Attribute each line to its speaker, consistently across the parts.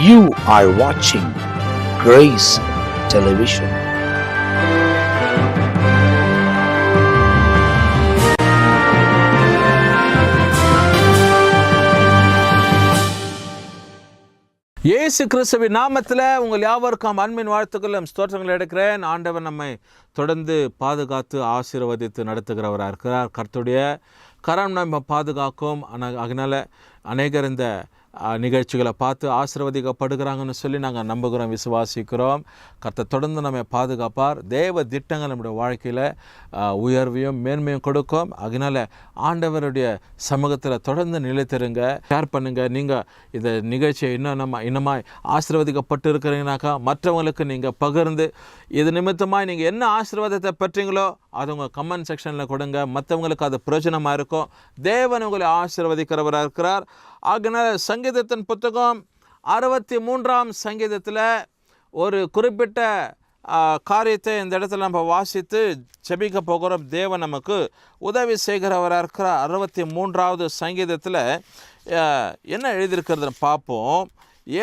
Speaker 1: You are watching Grace Television.
Speaker 2: இயேசு கிறிஸ்துவின் நாமத்தில் உங்கள் யாவருக்கும் அன்பின் வாழ்த்துக்களும் ஸ்தோத்திரங்கள் எடுக்கிறேன். ஆண்டவர் நம்மை தொடர்ந்து பாதுகாத்து ஆசீர்வதித்து நடத்துகிறவராக இருக்கிறார். கர்த்தருடைய கரம் நம்ம பாதுகாக்கும். அதனால் அநேகர் இந்த நிகழ்ச்சிகளை பார்த்து ஆசீர்வதிக்கப்படுகிறாங்கன்னு சொல்லி நாங்கள் நம்புகிறோம், விசுவாசிக்கிறோம். கர்த்தர் தொடர்ந்து நம்ம பாதுகாப்பார். தேவ திட்டங்கள் நம்முடைய வாழ்க்கையில் உயர்வையும் மேன்மையும் கொடுக்கும். அதனால் ஆண்டவருடைய சமூகத்தில் தொடர்ந்து நிலைத்திருங்க, ஷேர் பண்ணுங்கள். நீங்கள் இந்த நிகழ்ச்சியை இன்னமாய் ஆசீர்வதிக்கப்பட்டு இருக்கிறீங்கனாக்கா மற்றவங்களுக்கு நீங்கள் பகிர்ந்து இது நிமித்தமாக நீங்கள் என்ன ஆசீர்வாதத்தை பெற்றீங்களோ அது உங்கள் கமெண்ட் செக்ஷனில் கொடுங்க. மற்றவங்களுக்கு அது பிரயோஜனமாக இருக்கும். தேவன் உங்களை ஆசீர்வதிக்கிறவராக இருக்கிறார். அதனால் சங்கீதத்தின் புத்தகம் 63ஆம் சங்கீதத்தில் ஒரு குறிப்பிட்ட காரியத்தை இந்த இடத்துல நம்ம வாசித்து ஜெபிக்க போகிறோம். தேவன் நமக்கு உதவி செய்கிறவராக இருக்கிறார். 63வது சங்கீதத்தில் என்ன எழுதியிருக்கிறதுன்னு பார்ப்போம்.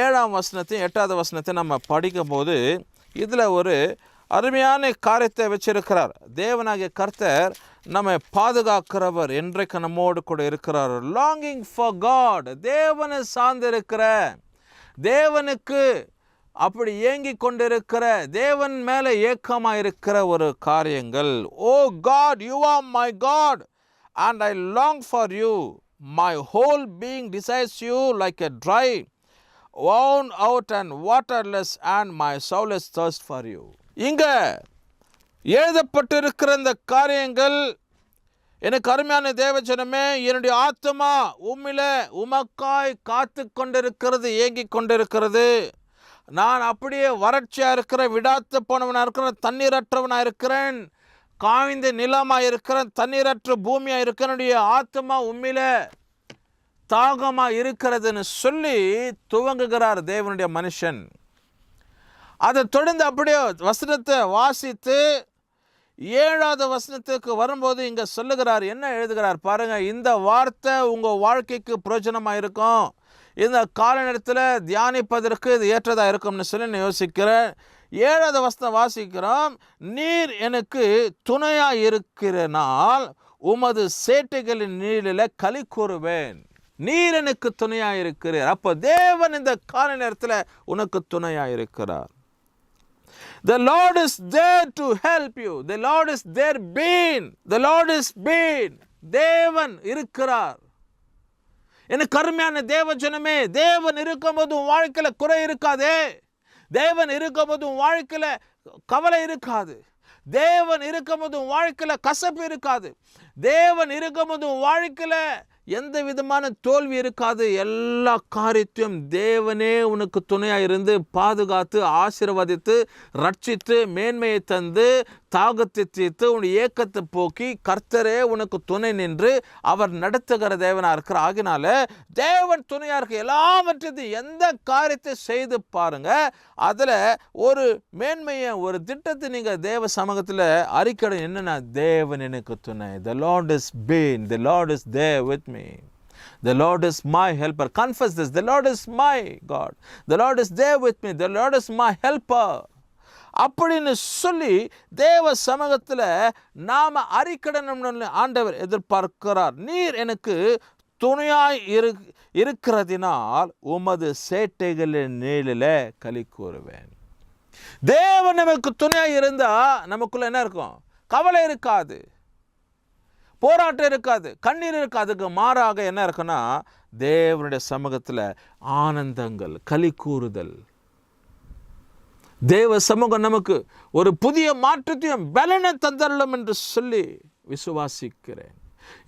Speaker 2: 7ஆம் வசனத்தையும் 8வது வசனத்தையும் நம்ம படிக்கும் போது இதில் ஒரு அருமையான காரியத்தை வச்சிருக்கிறார். தேவனாகிய கர்த்தர் நம்மை பாதுகாக்கிறவர், என்றைக்கு நம்மோடு கூட இருக்கிறார். லாங்கிங் ஃபார் காட், தேவனை சார்ந்திருக்கிற, தேவனுக்கு அப்படி ஏங்கி கொண்டிருக்கிற, தேவன் மேலே ஏக்கமாக இருக்கிற ஒரு காரியங்கள். Oh God, you are my God and I long for you. My whole being desires you like a dry worn out and waterless, and my soul is thirst for you. இங்கே எழுதப்பட்டிருக்கிற இந்த காரியங்கள், எனக்கு அருமையான தேவஜனமே, என்னுடைய ஆத்மா உம்மிலே உமக்காய் காத்து கொண்டிருக்கிறது, ஏங்கி கொண்டிருக்கிறது. நான் அப்படியே வறட்சியாக இருக்கிறேன், விடாத்து போனவனாக இருக்கிறேன், தண்ணீரற்றவனாக இருக்கிறேன், காய்ந்த நிலமாக இருக்கிறேன், தண்ணீரற்ற பூமியாக இருக்கிற என்னுடைய ஆத்மா உம்மிலே தாகமாக இருக்கிறதுன்னு சொல்லி துவங்குகிறார் தேவனுடைய மனுஷன். அதை தொடர்ந்து அப்படியே வசனத்தை வாசித்து 7வது வசனத்துக்கு வரும்போது இங்கே சொல்லுகிறார், என்ன எழுதுகிறார் பாருங்கள். இந்த வார்த்தை உங்கள் வாழ்க்கைக்கு பிரயோஜனமாக இருக்கும், இந்த கால நேரத்தில் தியானிப்பதற்கு இது ஏற்றதாக இருக்கும்னு சொல்லி நான் யோசிக்கிறேன். 7வது வசனம் வாசிக்கிறோம். நீர் எனக்கு துணையாக இருக்கிறனால் உமது சேட்டைகளின் நீரில் களி கூறுவேன். நீர் எனக்கு துணையாக இருக்கிறார். அப்போ தேவன் இந்த கால நேரத்தில் உனக்கு துணையாக இருக்கிறார். The Lord is there to help you. The Lord is there been. The Lord is been. தேவன் இருக்கிறார். எனக்கு அருமையான தேவ ஜனமே, தேவன் இருக்கும்போது உன் வாழ்க்கையில் குறை இருக்காதே. தேவன் இருக்கும்போது உன் வாழ்க்கையில் கவலை இருக்காது. தேவன் இருக்கும்போது உன் வாழ்க்கையில் கசப்பு இருக்காது. தேவன் இருக்கும்போது உன் வாழ்க்கையில் எந்த விதமான தோல்வி இருக்காது. எல்லா காரியத்தையும் தேவனே உனக்கு துணையாக இருந்து பாதுகாத்து ஆசீர்வதித்து ரட்சித்து மேன்மையை தந்து தாகத்தை தீர்த்து உன்னுடைய ஏக்கத்தை போக்கி கர்த்தரே உனக்கு துணை நின்று அவர் நடத்துகிற தேவனாக இருக்கிற. ஆகினால தேவன் துணையாக இருக்க எல்லாவற்றையும் எந்த காரியத்தை செய்து பாருங்க, அதில் ஒரு மேன்மையை ஒரு திட்டத்தை நீங்கள் தேவ சமூகத்தில் அறிக்கை என்னன்னா, தேவன் எனக்கு துணை. The Lord is been, the Lord is there with me. The Lord is my helper. Confess this. The Lord is my God. The Lord is there with me. The Lord is my helper. அப்படின்னு சொல்லி தேவ சமூகத்தில் நாம் அறிக்கடணும்னு ஆண்டவர் எதிர்பார்க்கிறார். நீர் எனக்கு துணையாய் இருக்கிறதினால் உமது சேட்டைகளின் நீளில் களி கூறுவேன். தேவன் நமக்கு துணையாக இருந்தால் நமக்குள்ள என்ன இருக்கும்? கவலை இருக்காது, போராட்டம் இருக்காது, கண்ணீர் இருக்காது. அதுக்கு மாறாக என்ன இருக்குன்னா, தேவனுடைய சமூகத்தில் ஆனந்தங்கள், களி கூறுதல். தேவ சமூகம் நமக்கு ஒரு புதிய மாற்றத்தையும் பலனை தந்தரலும் என்று சொல்லி விசுவாசிக்கிறேன்.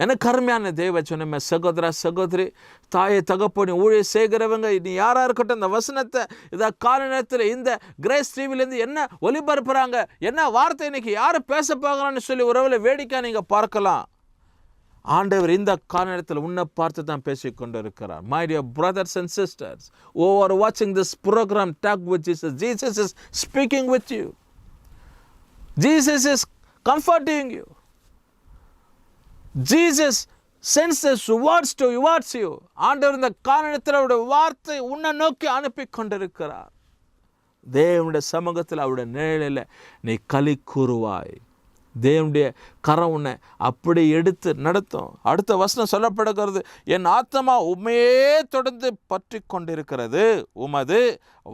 Speaker 2: எனக்கு அருமையான தேவ சொன்ன சகோதர சகோதரி, தாயை தகப்பனி ஊழிய செய்கிறவங்க, நீ யாராக இருக்கட்டும், இந்த வசனத்தை இதை கால நேரத்தில் இந்த கிரேஸ் டிவிலேருந்து என்ன ஒளிபரப்புறாங்க, என்ன வார்த்தை இன்னைக்கு யார் பேச போகிறான்னு சொல்லி உறவில் வேடிக்கை நீங்கள் பார்க்கலாம். ஆண்டவர் இந்த காரணத்தில் உன்னை பார்த்து தான் பேசிக்கொண்டு இருக்கிறார். My dear brothers and sisters who are watching this program, Talk with Jesus. Jesus is speaking with you. Jesus is comforting you. Jesus senses towards you. ஆண்டவர் இந்த காரணத்தில் அவருடைய வார்த்தை உன்னை நோக்கி அனுப்பி கொண்டிருக்கிறார். தேவனுடைய சமூகத்தில் அவருடைய நிழலில் நீ களி கூறுவாய். தேவனுடைய கரம் உன்னை அப்படி எடுத்து நடத்தும். அடுத்த வசனம் சொல்லப்படுகிறது, என் ஆத்மா உண்மையே தொடர்ந்து பற்றி கொண்டிருக்கிறது, உமது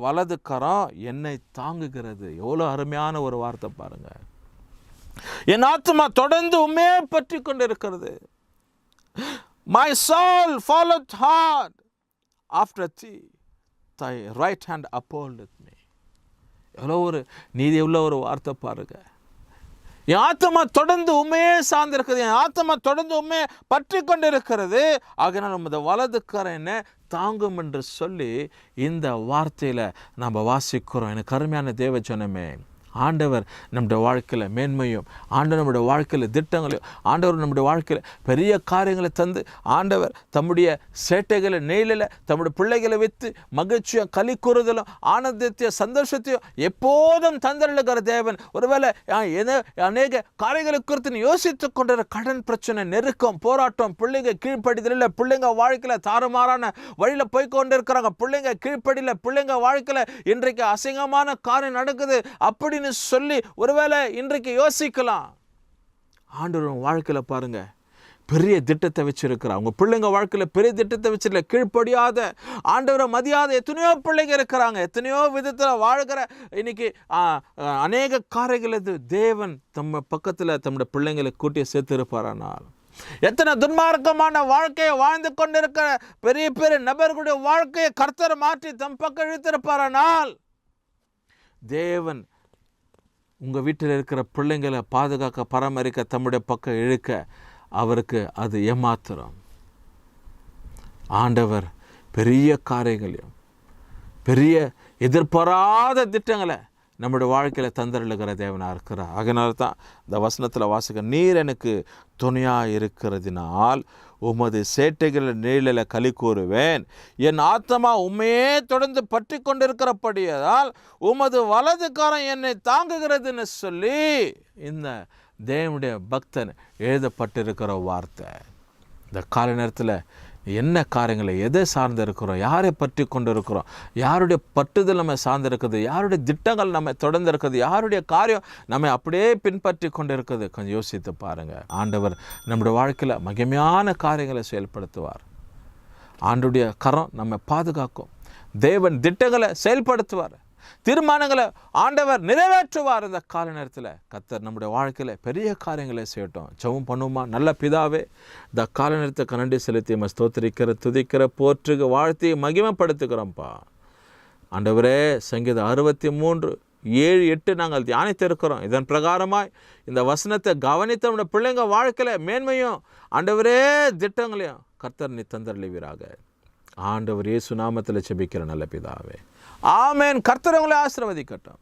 Speaker 2: வலது கரம் என்னை தாங்குகிறது. எவ்வளோ அருமையான ஒரு வார்த்தை பாருங்க. என் ஆத்மா தொடர்ந்து உண்மையே பற்றி கொண்டிருக்கிறது. My soul followed hard after thee, thy right hand upholdeth me. எவ்வளோ ஒரு நீதி உள்ள ஒரு வார்த்தை பாருங்க. என் ஆத்மா தொடர்ந்து உண்மையே சார்ந்திருக்கிறது, என் ஆத்மா தொடர்ந்து உண்மையை பற்றி கொண்டு இருக்கிறது, ஆகினால் நமது வலது கரம் என்ன தாங்கும் என்று சொல்லி இந்த வார்த்தையில் நம்ம வாசிக்கிறோம். எனக்கு அருமையான தேவ ஜனமே, ஆண்டவர் நம்முடைய வாழ்க்கையில் மேன்மையும், ஆண்டவர் நம்முடைய வாழ்க்கையில் திட்டங்களையும், ஆண்டவர் நம்முடைய வாழ்க்கையில் பெரிய காரியங்களை தந்து, ஆண்டவர் தம்முடைய சேட்டைகளை நெய்லில் தம்முடைய பிள்ளைகளை வைத்து மகிழ்ச்சியும் களி கூறுதலும் ஆனந்தத்தையும் சந்தோஷத்தையும் எப்போதும் தந்தருளுகிற தேவன். ஒருவேளை அநேக காரியங்களை குறித்து யோசித்து கொண்டிருக்கிற கடன் பிரச்சனை, நெருக்கம், போராட்டம், பிள்ளைங்க கீழ்ப்படிதலில், பிள்ளைங்க வாழ்க்கையில் தாறுமாறான வழியில் போய் கொண்டு இருக்கிறாங்க, பிள்ளைங்க கீழ்ப்படியில், பிள்ளைங்க வாழ்க்கையில் இன்றைக்கு அசிங்கமான காரியம் நடக்குது அப்படி சொல்லி ஒருவேளை இன்றைக்கு யோசிக்கலாம். ஆண்டவர் வாழ்க்கையில பாருங்க பெரிய திட்டத்தை வச்சிருக்கிறார். உங்க பிள்ளைங்க வாழ்க்கையில பெரிய திட்டத்தை வச்சிருக்க, கீழ்ப்படியாத, ஆண்டவரை மதியாத எத்தனையோ பிள்ளைங்க இருக்கிறாங்க. எத்தனையோ விதத்தில் வாழ்கிற இன்னைக்கு அநேக காரியங்கள் தேவன் தம்ம பக்கத்தில் தம்முடைய பிள்ளைங்களை கூட்டி சேர்த்து இருப்பாரானால், எத்தனை துன்மார்க்கமான வாழ்க்கையை வாழ்ந்து கொண்டிருக்கிற பெரிய பெரிய நபர்களுடைய வாழ்க்கையை கர்த்தர் மாற்றி தம் பக்கம் இழுத்திருப்பாரானால், தேவன் உங்கள் வீட்டில் இருக்கிற பிள்ளைங்களை பாதுகாக்க, பராமரிக்க, தம்முடைய பக்கம் இழுக்க அவருக்கு அது ஏமாத்திரம். ஆண்டவர் பெரிய காரியங்களையும் பெரிய எதிர்பாராத திட்டங்களை நம்முடைய வாழ்க்கையில் தந்தருளுகிற தேவனாக இருக்கிறார். அதனால தான் இந்த வசனத்தில் வாசிக்க, நீர் எனக்கு துணையாக இருக்கிறதினால் உமது சேட்டைகளில் நீழல களி கூறுவேன், என் ஆத்மா உண்மையே தொடர்ந்து பற்றி கொண்டிருக்கிறபடியால் உமது வலது கரம் என்னை தாங்குகிறதுன்னு சொல்லி இந்த தேவனுடைய பக்தன் எழுதப்பட்டிருக்கிற வார்த்தை. இந்த கால நேரத்தில் என்ன காரியங்களை எதை சார்ந்து இருக்கிறோம், யாரை பற்றி கொண்டு இருக்கிறோம், யாருடைய பற்றுதல் நம்ம சார்ந்து இருக்குது, யாருடைய திட்டங்கள் நம்ம தொடர்ந்து இருக்குது, யாருடைய காரியம் நம்ம அப்படியே பின்பற்றி கொண்டு இருக்குது, கொஞ்சம் யோசித்து பாருங்கள். ஆண்டவர் நம்முடைய வாழ்க்கையில் மகிமையான காரியங்களை செயல்படுத்துவார். ஆண்டுடைய கரம் நம்ம பாதுகாக்கும். தேவன் திட்டங்களை செயல்படுத்துவார், தீர்மானங்களை ஆண்டவர் நிறைவேற்றுவார். இந்த கால நேரத்தில் கர்த்தர் நம்முடைய வாழ்க்கையில் பெரிய காரியங்களை செய்யட்டும். ஜெபம் பண்ணுமா? நல்ல பிதாவே, இந்த கால நேரத்தை நன்றி செலுத்தி ஸ்தோத்திரிக்கிற, துதிக்கிற, போற்றுக, வாழ்த்தி மகிமைப்படுத்துகிறோம்ப்பா. ஆண்டவரே, சங்கீதம் 63:7-8 நாங்கள் தியானித்திருக்கிறோம். இதன் பிரகாரமாய் இந்த வசனத்தை கவனித்த நம்முடைய பிள்ளைங்க வாழ்க்கையில் மேன்மையும் ஆண்டவரே திட்டங்களையும் கர்த்தர் நீ தந்தருளுவீராக. ஆண்டவர் இயேசு நாமத்தில் ஜெபிக்கிற நல்ல பிதாவே, ஆமென். கர்த்தர் உங்களை ஆசீர்வதிக்கட்டும்.